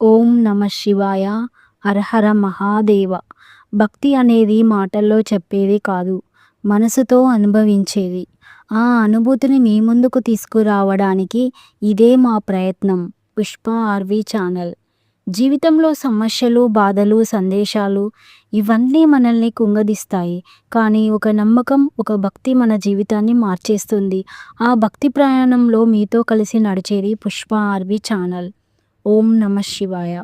ఓం నమ శివాయ. హరహర మహాదేవ. భక్తి అనేది మాటల్లో చెప్పేది కాదు, మనసుతో అనుభవించేది. ఆ అనుభూతిని మీ ముందుకు తీసుకురావడానికి ఇదే మా ప్రయత్నం. Pushpa RV channel. జీవితంలో సమస్యలు, బాధలు, సందేశాలు ఇవన్నీ మనల్ని కుంగదీస్తాయి. కానీ ఒక నమ్మకం, ఒక భక్తి మన జీవితాన్ని మార్చేస్తుంది. ఆ భక్తి ప్రయాణంలో మీతో కలిసి నడిచేది పుష్ప ఆర్వి ఛానల్. ఓం నమ శివాయ.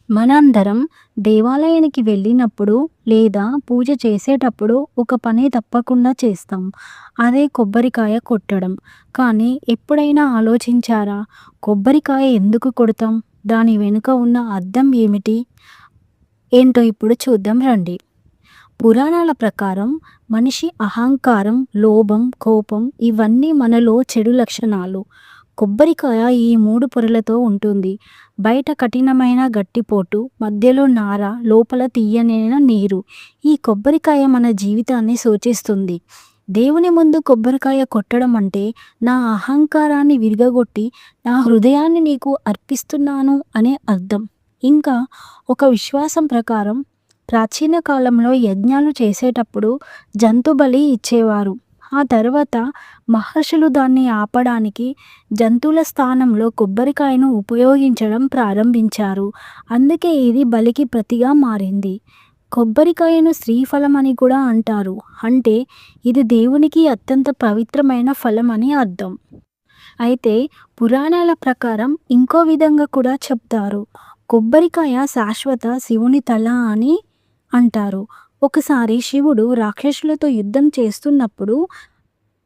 మనందరం దేవాలయానికి వెళ్ళినప్పుడు లేదా పూజ చేసేటప్పుడు ఒక పని తప్పకుండా చేస్తాం. అదే కొబ్బరికాయ కొట్టడం. కానీ ఎప్పుడైనా ఆలోచించారా, కొబ్బరికాయ ఎందుకు కొడతాం? దాని వెనుక ఉన్న అర్థం ఏమిటి? ఏంటో ఇప్పుడు చూద్దాం రండి. పురాణాల ప్రకారం మనిషి అహంకారం, లోభం, కోపం ఇవన్నీ మనలో చెడు లక్షణాలు. కొబ్బరికాయ ఈ 3 పొరలతో ఉంటుంది. బయట కఠినమైన గట్టిపోటు, మధ్యలో నార, లోపల తీయనైన నీరు. ఈ కొబ్బరికాయ మన జీవితాన్ని సూచిస్తుంది. దేవుని ముందు కొబ్బరికాయ కొట్టడం అంటే నా అహంకారాన్ని విరగగొట్టి నా హృదయాన్ని నీకు అర్పిస్తున్నాను అనే అర్థం. ఇంకా ఒక విశ్వాసం ప్రకారం ప్రాచీన కాలంలో యజ్ఞాలు చేసేటప్పుడు జంతు బలి ఇచ్చేవారు. ఆ తర్వాత మహర్షులు దాన్ని ఆపడానికి జంతువుల స్థానంలో కొబ్బరికాయను ఉపయోగించడం ప్రారంభించారు. అందుకే ఇది బలికి ప్రతిగా మారింది. కొబ్బరికాయను శ్రీఫలం అని కూడా అంటారు. అంటే ఇది దేవునికి అత్యంత పవిత్రమైన ఫలం అని అర్థం. అయితే పురాణాల ప్రకారం ఇంకో విధంగా కూడా చెప్తారు. కొబ్బరికాయ శాశ్వత శివుని తల అని అంటారు. ఒకసారి శివుడు రాక్షసులతో యుద్ధం చేస్తున్నప్పుడు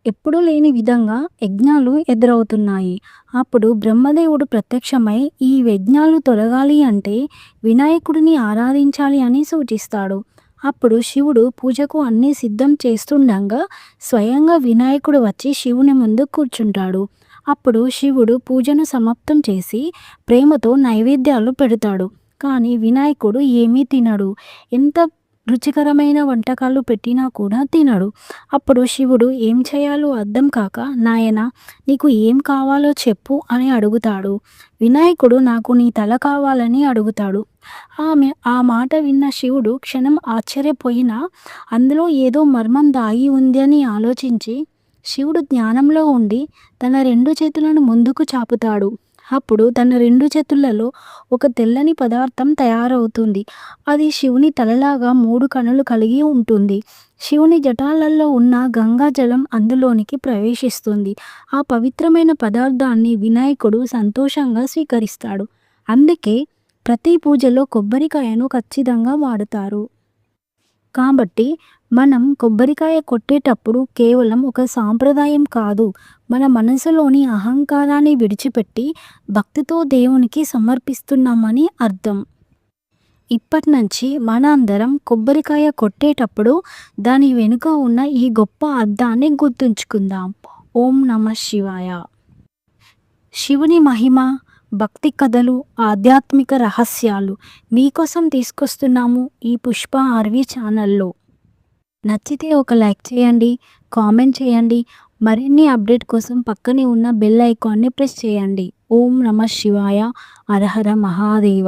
ఎప్పుడూ లేని విధంగా యజ్ఞాలు ఎదురవుతున్నాయి. అప్పుడు బ్రహ్మదేవుడు ప్రత్యక్షమై ఈ యజ్ఞాలు తొలగాలి అంటే వినాయకుడిని ఆరాధించాలి అని సూచిస్తాడు. అప్పుడు శివుడు పూజకు అన్నీ సిద్ధం చేస్తుండగా స్వయంగా వినాయకుడు వచ్చి శివుని ముందు కూర్చుంటాడు. అప్పుడు శివుడు పూజను సమాప్తం చేసి ప్రేమతో నైవేద్యాలు పెడతాడు. కానీ వినాయకుడు ఏమీ తినడు. ఎంత రుచికరమైన వంటకాలు పెట్టినా కూడా తినడు. అప్పుడు శివుడు ఏం చేయాలో అర్థం కాక, నాయనా నీకు ఏం కావాలో చెప్పు అని అడుగుతాడు. వినాయకుడు నాకు నీ తల కావాలని అడుగుతాడు. ఆ మాట విన్న శివుడు క్షణం ఆశ్చర్యపోయినా అందులో ఏదో మర్మం దాగి ఉంది అని ఆలోచించి శివుడు జ్ఞానంలో ఉండి తన 2 చేతులను ముందుకు చాపుతాడు. అప్పుడు తన 2 చేతులలో ఒక తెల్లని పదార్థం తయారవుతుంది. అది శివుని తలలాగా 3 కనులు కలిగి ఉంటుంది. శివుని జటాలలో ఉన్న గంగా జలం అందులోనికి ప్రవేశిస్తుంది. ఆ పవిత్రమైన పదార్థాన్ని వినాయకుడు సంతోషంగా స్వీకరిస్తాడు. అందుకే ప్రతి పూజలో కొబ్బరికాయను ఖచ్చితంగా వాడుతారు. కాబట్టి మనం కొబ్బరికాయ కొట్టేటప్పుడు కేవలం ఒక సాంప్రదాయం కాదు, మన మనసులోని అహంకారాన్ని విడిచిపెట్టి భక్తితో దేవునికి సమర్పిస్తున్నామని అర్థం. ఇప్పటి నుంచి మన అందరం కొబ్బరికాయ కొట్టేటప్పుడు దాని వెనుక ఉన్న ఈ గొప్ప అర్థాన్ని గుర్తుంచుకుందాం. ఓం నమ శివాయ. శివుని మహిమ, భక్తి కథలు, ఆధ్యాత్మిక రహస్యాలు మీకోసం తీసుకొస్తున్నాము ఈ పుష్ప ఆర్వి ఛానల్లో. నచ్చితే ఒక లైక్ చేయండి, కామెంట్ చేయండి. మరిన్ని అప్డేట్ కోసం పక్కనే ఉన్న బెల్ ఐకాన్ని ప్రెస్ చేయండి. ఓం నమ శివాయ. హరహర మహాదేవ.